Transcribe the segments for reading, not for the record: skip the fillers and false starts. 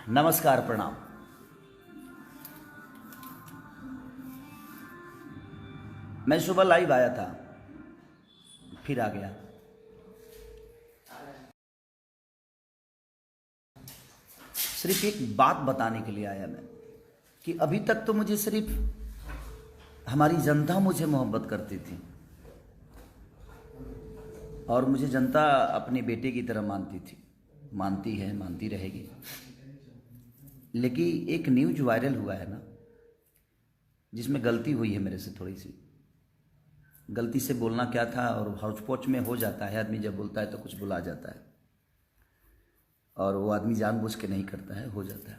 नमस्कार, प्रणाम। मैं सुबह लाइव आया था, फिर आ गया। सिर्फ एक बात बताने के लिए आया मैं कि अभी तक तो मुझे सिर्फ हमारी जनता मुझे मोहब्बत करती थी और मुझे जनता अपने बेटे की तरह मानती थी, मानती है, मानती रहेगी। लेकिन एक न्यूज वायरल हुआ है ना, जिसमें गलती हुई है मेरे से, थोड़ी सी गलती से बोलना क्या था, और हौच पौच में हो जाता है। आदमी जब बोलता है तो कुछ बुला जाता है, और वो आदमी जानबूझ के नहीं करता है, हो जाता है।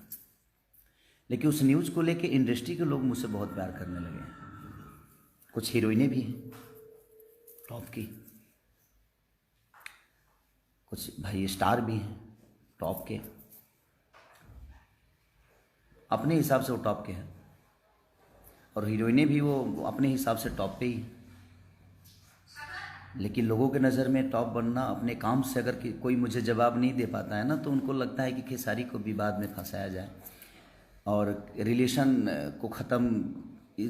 लेकिन उस न्यूज़ को लेके इंडस्ट्री के लोग मुझसे बहुत प्यार करने लगे हैं। कुछ हीरोइनें भी हैं टॉप की, कुछ भाई स्टार भी हैं टॉप के, अपने हिसाब से वो टॉप के हैं, और हीरोइनें भी वो अपने हिसाब से टॉप पे ही। लेकिन लोगों के नज़र में टॉप बनना, अपने काम से अगर कोई मुझे जवाब नहीं दे पाता है ना, तो उनको लगता है कि खेसारी को विवाद में फंसाया जाए और रिलेशन को ख़त्म,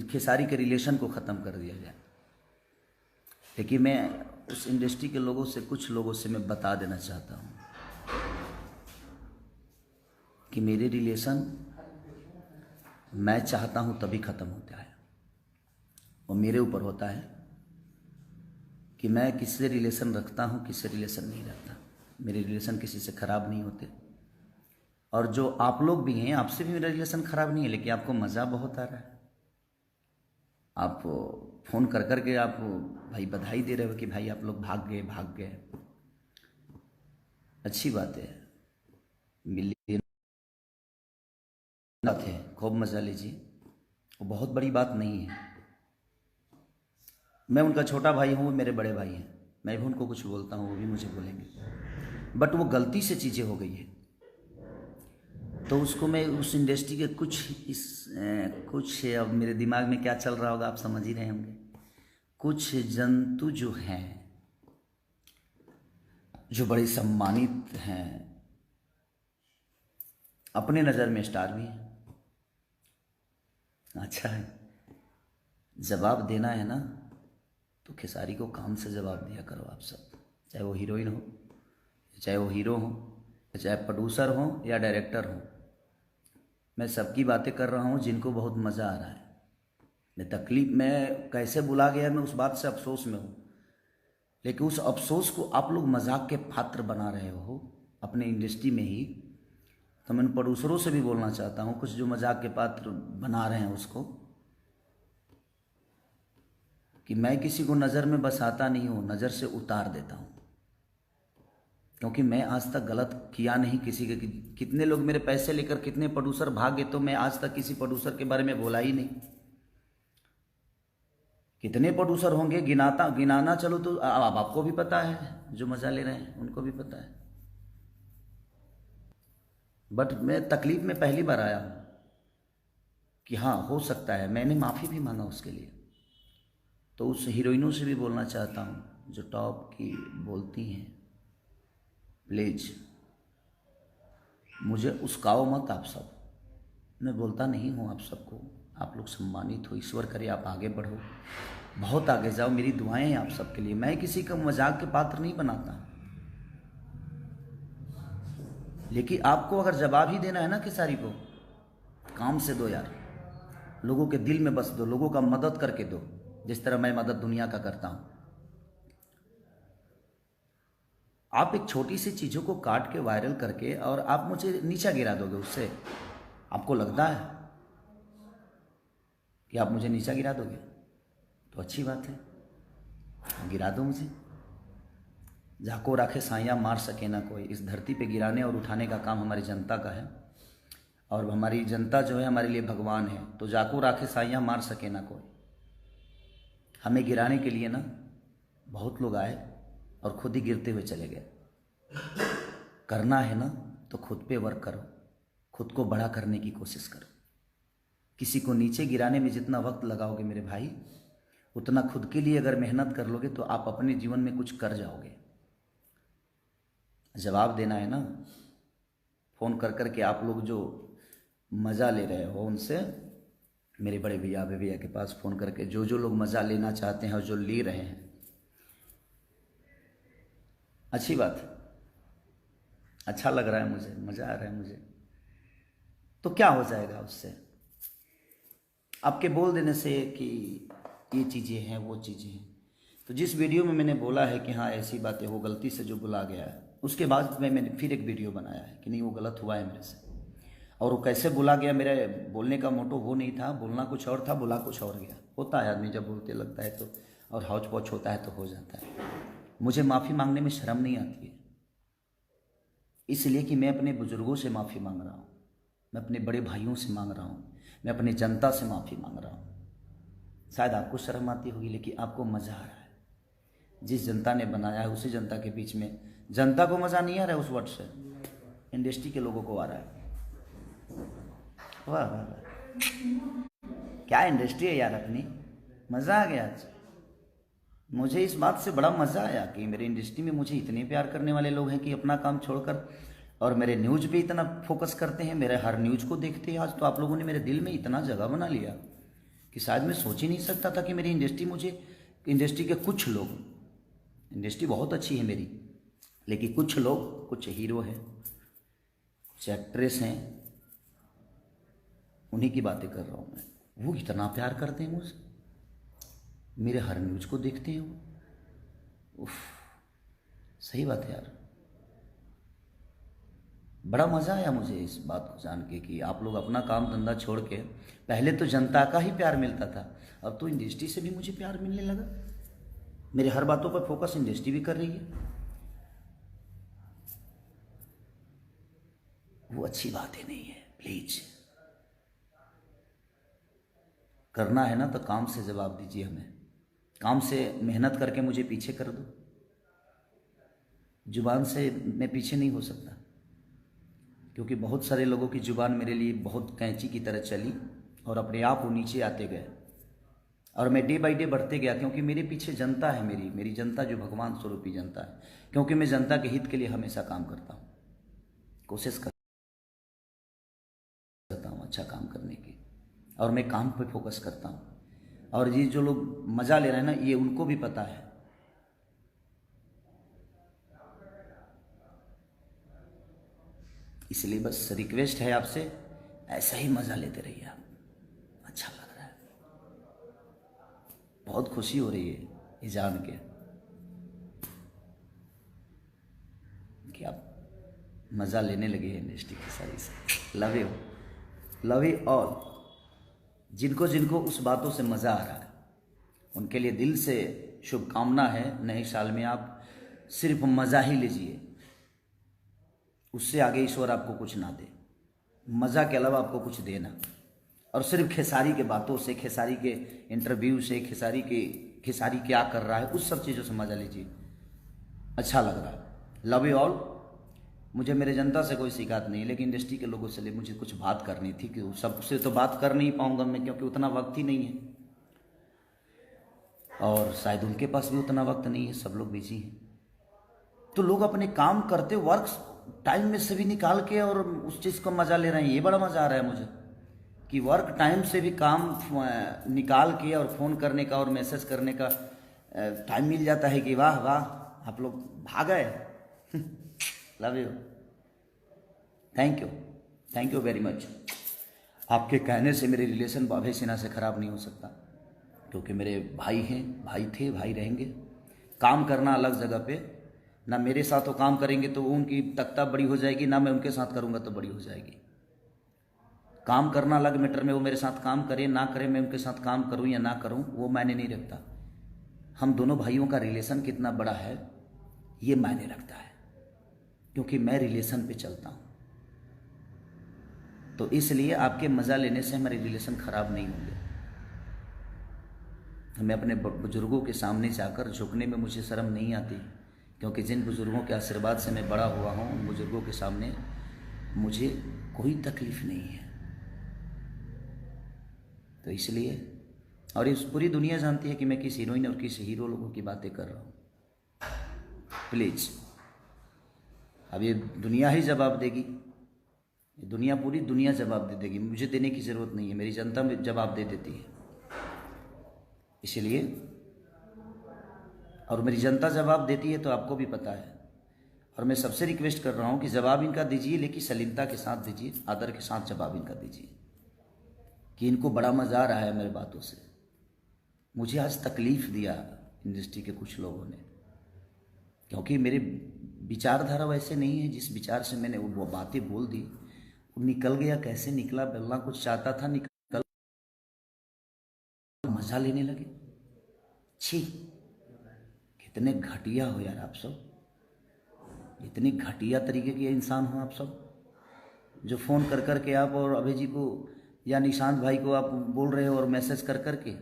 खेसारी के रिलेशन को ख़त्म कर दिया जाए। लेकिन मैं उस इंडस्ट्री के लोगों से, कुछ लोगों से मैं बता देना चाहता हूँ कि मेरे रिलेशन मैं चाहता हूँ तभी ख़त्म होता है, और मेरे ऊपर होता है कि मैं किससे रिलेशन रखता हूँ, किससे रिलेशन नहीं रखता। मेरे रिलेशन किसी से ख़राब नहीं होते, और जो आप लोग भी हैं, आपसे भी मेरा रिलेशन ख़राब नहीं है, लेकिन आपको मज़ा बहुत आ रहा है। आप फ़ोन कर कर के आप भाई बधाई दे रहे हो कि भाई आप लोग भाग गए। अच्छी बात है, मिलिए बात है, खूब मज़ा लीजिए, वो बहुत बड़ी बात नहीं है। मैं उनका छोटा भाई हूँ, वो मेरे बड़े भाई हैं, मैं भी उनको कुछ बोलता हूँ, वो भी मुझे बोलेंगे। बट वो गलती से चीज़ें हो गई है, तो उसको मैं उस इंडस्ट्री के कुछ अब मेरे दिमाग में क्या चल रहा होगा आप समझ ही रहे होंगे। कुछ जंतु जो हैं, जो बड़े सम्मानित हैं, अपने नज़र में स्टार भी हैं। अच्छा है, जवाब देना है ना, तो खेसारी को काम से जवाब दिया करो आप सब, चाहे वो हीरोइन हो, चाहे वो हीरो हो, चाहे प्रोड्यूसर हो या डायरेक्टर हो। मैं सबकी बातें कर रहा हूँ जिनको बहुत मज़ा आ रहा है। मैं तकलीफ में कैसे बुला गया, मैं उस बात से अफसोस में हूँ, लेकिन उस अफसोस को आप लोग मजाक के पात्र बना रहे हो अपने इंडस्ट्री में ही। तो मैं प्रोड्यूसरों से भी बोलना चाहता हूँ, कुछ जो मजाक के पात्र बना रहे हैं उसको, कि मैं किसी को नज़र में बसाता नहीं हूँ, नज़र से उतार देता हूँ। क्योंकि मैं आज तक गलत किया नहीं किसी के। कितने लोग मेरे पैसे लेकर, कितने प्रोड्यूसर भागे, तो मैं आज तक किसी प्रोड्यूसर के बारे में बोला ही नहीं। कितने प्रोड्यूसर होंगे, गिनाना चलो तो अब आपको भी पता है, जो मज़ा ले रहे हैं उनको भी पता है। बट मैं तकलीफ में पहली बार आया हूँ कि हाँ हो सकता है, मैंने माफ़ी भी मांगा उसके लिए। तो उस हीरोइनों से भी बोलना चाहता हूँ जो टॉप की बोलती हैं, प्लीज़ मुझे उस्काओ मत आप सब। मैं बोलता नहीं हूँ आप सबको, आप लोग सम्मानित हो, ईश्वर करे आप आगे बढ़ो, बहुत आगे जाओ, मेरी दुआएं हैं आप सबके लिए। मैं किसी का मजाक के पात्र नहीं बनाता, लेकिन आपको अगर जवाब ही देना है ना खेसारी को, काम से दो यार, लोगों के दिल में बस दो, लोगों का मदद करके दो, जिस तरह मैं मदद दुनिया का करता हूँ। आप एक छोटी सी चीज़ों को काट के वायरल करके और आप मुझे नीचा गिरा दोगे, उससे आपको लगता है कि आप मुझे नीचा गिरा दोगे, तो अच्छी बात है, गिरा दो मुझे। जाको राखे साइयाँ मार सके ना कोई। इस धरती पे गिराने और उठाने का काम हमारी जनता का है, और हमारी जनता जो है हमारे लिए भगवान है। तो जाको राखे साइयाँ मार सके ना कोई। हमें गिराने के लिए ना बहुत लोग आए और खुद ही गिरते हुए चले गए। करना है ना तो खुद पे वर्क करो, खुद को बड़ा करने की कोशिश करो। किसी को नीचे गिराने में जितना वक्त लगाओगे मेरे भाई, उतना खुद के लिए अगर मेहनत कर लोगे तो आप अपने जीवन में कुछ कर जाओगे। जवाब देना है ना, फ़ोन कर कर के आप लोग जो मज़ा ले रहे हो उनसे, मेरे बड़े भैया भैया के पास फ़ोन करके जो जो लोग मज़ा लेना चाहते हैं और जो ले रहे हैं, अच्छी बात है, अच्छा लग रहा है मुझे, मज़ा आ रहा है मुझे। तो क्या हो जाएगा उससे? आपके बोल देने से कि ये चीज़ें हैं वो चीज़ें हैं। तो जिस वीडियो में मैंने बोला है कि हाँ ऐसी बातें हो, गलती से जो बुला गया है, उसके बाद मैंने फिर एक वीडियो बनाया है कि नहीं वो गलत हुआ है मेरे से, और वो कैसे बुला गया। मेरे बोलने का मोटो वो नहीं था, बोलना कुछ और था, बुला कुछ और गया। होता है, आदमी जब बोलते लगता है तो, और हौच पौच होता है तो हो जाता है। मुझे माफ़ी मांगने में शर्म नहीं आती है, इसलिए कि मैं अपने बुज़ुर्गों से माफ़ी मांग रहा हूँ, मैं अपने बड़े भाइयों से मांग रहा हूँ, मैं अपनी जनता से माफ़ी मांग रहा हूँ। शायद आपको शर्म आती होगी, लेकिन आपको मज़ा आ रहा है। जिस जनता ने बनाया है उसी जनता के बीच में, जनता को मज़ा नहीं आ रहा है उस वर्ड से, इंडस्ट्री के लोगों को आ रहा है। वाह वाह वाह, क्या इंडस्ट्री है यार अपनी, मज़ा आ गया आज। मुझे इस बात से बड़ा मज़ा आया कि मेरे इंडस्ट्री में मुझे इतने प्यार करने वाले लोग हैं कि अपना काम छोड़कर और मेरे न्यूज़ पे इतना फोकस करते हैं, मेरे हर न्यूज़ को देखते हैं। आज तो आप लोगों ने मेरे दिल में इतना जगह बना लिया कि शायद मैं सोच ही नहीं सकता था कि मेरी इंडस्ट्री, मुझे इंडस्ट्री के कुछ लोग, इंडस्ट्री बहुत अच्छी है मेरी, लेकिन कुछ लोग, कुछ हीरो हैं, कुछ एक्ट्रेस हैं, उन्हीं की बातें कर रहा हूँ मैं। वो इतना प्यार करते हैं मुझसे, मेरे हर न्यूज़ को देखते हैं वो। उफ, सही बात है यार, बड़ा मज़ा आया मुझे इस बात को जान के कि आप लोग अपना काम धंधा छोड़ के, पहले तो जनता का ही प्यार मिलता था, अब तो इंडस्ट्री से भी मुझे प्यार मिलने लगा। मेरे हर बातों पर फोकस इंडस्ट्री भी कर रही है। वो अच्छी बात ही नहीं है। प्लीज, करना है ना तो काम से जवाब दीजिए हमें, काम से मेहनत करके मुझे पीछे कर दो। जुबान से मैं पीछे नहीं हो सकता, क्योंकि बहुत सारे लोगों की जुबान मेरे लिए बहुत कैंची की तरह चली और अपने आप वो नीचे आते गए, और मैं डे बाई डे बढ़ते गया, क्योंकि मेरे पीछे जनता है, मेरी जनता जो भगवान स्वरूपी जनता है। क्योंकि मैं जनता के हित के लिए हमेशा काम करता हूँ, कोशिश करता हूँ अच्छा काम करने की, और मैं काम पे फोकस करता हूँ। और ये जो लोग मज़ा ले रहे हैं ना, ये उनको भी पता है। इसलिए बस रिक्वेस्ट है आपसे, ऐसा ही मज़ा लेते रहिए आप, अच्छा लग रहा है, बहुत खुशी हो रही है ये जान के कि आप मज़ा लेने लगे हैं इंडस्ट्री की सारी से। Love you, love you all. जिनको जिनको उस बातों से मज़ा आ रहा है उनके लिए दिल से शुभकामना है। नए साल में आप सिर्फ मज़ा ही लीजिए, उससे आगे ईश्वर आपको कुछ ना दे, मज़ा के अलावा आपको कुछ देना। और सिर्फ खेसारी के बातों से, खेसारी के इंटरव्यू से, खेसारी क्या कर रहा है, उस सब चीज़ों से मज़ा लीजिए, अच्छा लग रहा है। Love you all. मुझे मेरे जनता से कोई शिकायत नहीं, लेकिन इंडस्ट्री के लोगों से मुझे कुछ बात करनी थी कि सबसे तो बात कर नहीं पाऊंगा मैं, क्योंकि उतना वक्त ही नहीं है, और शायद उनके पास भी उतना वक्त नहीं है, सब लोग बिजी हैं। तो लोग अपने काम करते वर्क टाइम में से भी निकाल के और उस चीज़ को मज़ा ले रहे हैं। ये बड़ा मज़ा आ रहा है मुझे कि वर्क टाइम से भी काम निकाल के और फ़ोन करने का और मैसेज करने का टाइम मिल जाता है कि वाह वाह आप लोग भाग गए। Love you, thank you very much. आपके कहने से मेरे रिलेशन बाबे सिन्हा से ख़राब नहीं हो सकता, क्योंकि मेरे भाई हैं, भाई थे, भाई रहेंगे। काम करना अलग जगह पे, ना मेरे साथ वो काम करेंगे तो उनकी तख्ता बड़ी हो जाएगी, ना मैं उनके साथ करूँगा तो बड़ी हो जाएगी। काम करना अलग मैटर में, वो मेरे साथ काम करें ना करें, मैं उनके साथ काम करूँ या ना करूँ वो मायने नहीं रखता। हम दोनों भाइयों का रिलेशन कितना बड़ा है ये मायने रखता है, क्योंकि मैं रिलेशन पे चलता हूँ। तो इसलिए आपके मज़ा लेने से हमारे रिलेशन ख़राब नहीं होंगे। मैं अपने बुज़ुर्गों के सामने जाकर झुकने में मुझे शर्म नहीं आती, क्योंकि जिन बुज़ुर्गों के आशीर्वाद से मैं बड़ा हुआ हूँ, उन बुज़ुर्गों के सामने मुझे कोई तकलीफ़ नहीं है। तो इसलिए, और इस पूरी दुनिया जानती है कि मैं किस हीरोइन और किस हीरो लोगों की बातें कर रहा हूँ। प्लीज़, अब ये दुनिया ही जवाब देगी ये दुनिया, पूरी दुनिया जवाब दे देगी, मुझे देने की ज़रूरत नहीं है, मेरी जनता में जवाब दे देती है। इसलिए, और मेरी जनता जवाब देती है तो आपको भी पता है। और मैं सबसे रिक्वेस्ट कर रहा हूँ कि जवाब इनका दीजिए, लेकिन सलीमता के साथ दीजिए, आदर के साथ जवाब इनका दीजिए, कि इनको बड़ा मज़ा आ रहा है मेरे बातों से। मुझे आज तकलीफ़ दिया इंडस्ट्री के कुछ लोगों ने, क्योंकि मेरे विचारधारा वैसे नहीं है। जिस विचार से मैंने वो बातें बोल दी, वो निकल गया, कैसे निकला, बोलना कुछ चाहता था, निकल, मज़ा लेने लगे। छी, कितने घटिया हो यार आप सब, इतनी घटिया तरीके के इंसान हो आप सब, जो फ़ोन कर कर के आप और अभय जी को या निशांत भाई को आप बोल रहे हो और मैसेज कर कर के।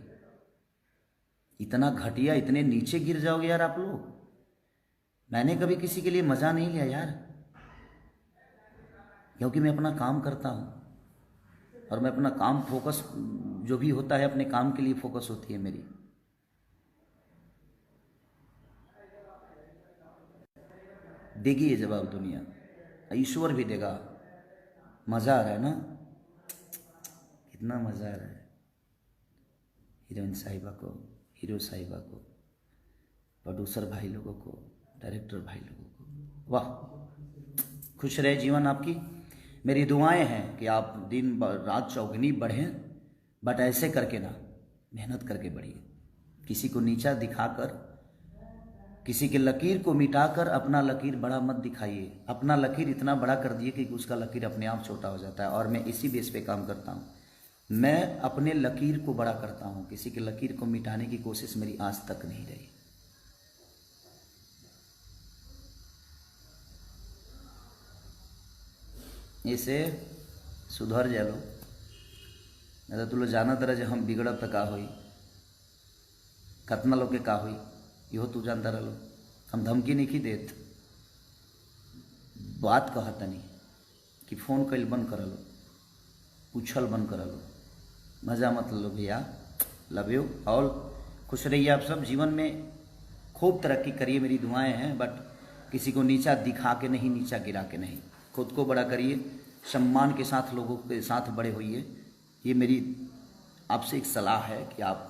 इतना घटिया, इतने नीचे गिर जाओगे यार आप लोग। मैंने कभी किसी के लिए मज़ा नहीं लिया यार, क्योंकि मैं अपना काम करता हूँ और मैं अपना काम फोकस, जो भी होता है अपने काम के लिए फोकस होती है मेरी। देगी ये जवाब दुनिया, ईश्वर भी देगा। मज़ा आ रहा है ना, कितना मज़ा आ रहा है। हीरोइन साहिबा को, हीरो साहिबा को, प्रोड्यूसर भाई लोगों को, डायरेक्टर भाई लोगों को, वाह, खुश रहे जीवन आपकी। मेरी दुआएं हैं कि आप दिन रात चौगुनी बढ़ें, बट ऐसे करके ना, मेहनत करके बढ़िए। किसी को नीचा दिखाकर, किसी के लकीर को मिटाकर अपना लकीर बड़ा मत दिखाइए। अपना लकीर इतना बड़ा कर दिए कि उसका लकीर अपने आप छोटा हो जाता है। और मैं इसी बेस पे काम करता हूँ, मैं अपने लकीर को बड़ा करता हूँ, किसी के लकीर को मिटाने की कोशिश मेरी आज तक नहीं रही। इसे सुधर जा लो, नहीं तो तू लोग जाना तरह जो हम बिगड़ब तो का हुई, कतना लोग के का हुई, इहो तू जानता रहो। हम धमकी नहीं देत, बात कहता नहीं कि फ़ोन कल बंद कर लो, पूछल बंद कर लो, मज़ा मत लो भैया। लव यू ऑल, खुश रहिए आप सब, जीवन में खूब तरक्की करिए, मेरी दुआएं हैं। बट किसी को नीचा दिखा के नहीं, नीचा गिरा के नहीं, खुद को बड़ा करिए, सम्मान के साथ लोगों के साथ बड़े होइए। ये मेरी आपसे एक सलाह है कि आप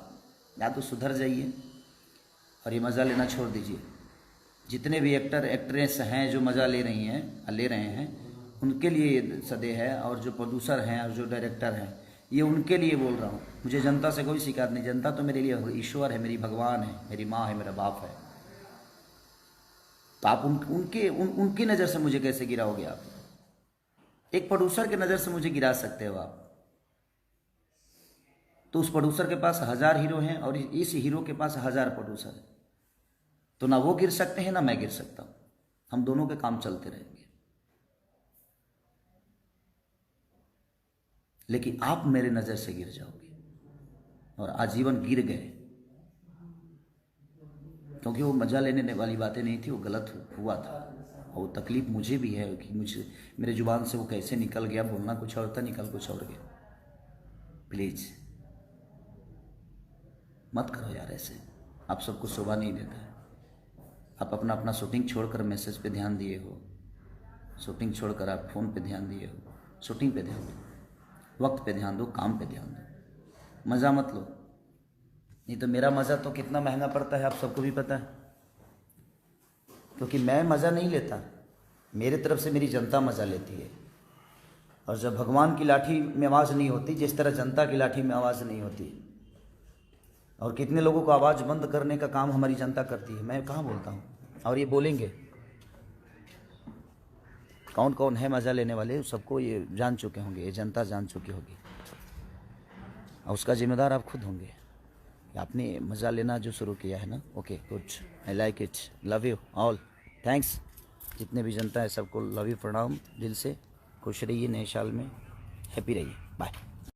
या तो सुधर जाइए और ये मज़ा लेना छोड़ दीजिए। जितने भी एक्टर एक्ट्रेस हैं जो मज़ा ले रही हैं, ले रहे हैं, उनके लिए ये सदे है। और जो प्रोड्यूसर हैं और जो डायरेक्टर हैं, ये उनके लिए बोल रहा हूँ। मुझे जनता से कोई शिकायत नहीं, जनता तो मेरे लिए ईश्वर है, मेरी भगवान है, मेरी माँ है, मेरा बाप है। तो आप उनकी नज़र से मुझे कैसे गिराओगे आप? एक प्रोड्यूसर की नज़र से मुझे गिरा सकते हो आप, तो उस प्रोड्यूसर के पास 1000 हीरो हैं और इस हीरो के पास 1000 प्रोड्यूसर है, तो ना वो गिर सकते हैं ना मैं गिर सकता हूँ। हम दोनों के काम चलते रहेंगे। लेकिन आप मेरे नज़र से गिर जाओगे और आजीवन गिर गए, क्योंकि वो मजा लेने वाली बातें नहीं थी, वो गलत हुआ था। और वो तकलीफ मुझे भी है कि मुझे, मेरे जुबान से वो कैसे निकल गया, बोलना कुछ और था, निकल कुछ और गया। प्लीज़ मत करो यार ऐसे, आप सबको शोभा नहीं देता है। आप अपना अपना शूटिंग छोड़कर मैसेज पे ध्यान दिए हो, शूटिंग छोड़कर आप फ़ोन पे ध्यान दिए हो। शूटिंग पे ध्यान दो, वक्त पे ध्यान दो, काम पे ध्यान दो, मज़ा मत लो। नहीं तो मेरा मज़ा तो कितना महंगा पड़ता है आप सबको भी पता है, क्योंकि मैं मज़ा नहीं लेता, मेरे तरफ से मेरी जनता मज़ा लेती है। और जब भगवान की लाठी में आवाज़ नहीं होती, जिस तरह जनता की लाठी में आवाज़ नहीं होती, और कितने लोगों को आवाज़ बंद करने का काम हमारी जनता करती है, मैं कहाँ बोलता हूँ। और ये बोलेंगे कौन कौन है मज़ा लेने वाले, सबको ये जान चुके होंगे, ये जनता जान चुकी होगी, और उसका जिम्मेदार आप खुद होंगे। आपने मज़ा लेना जो शुरू किया है ना, okay good, I like it, love you all, thanks. जितने भी जनता है सबको लव यू, प्रणाम दिल से। खुश रहिए, नए साल में हैप्पी रहिए, बाय।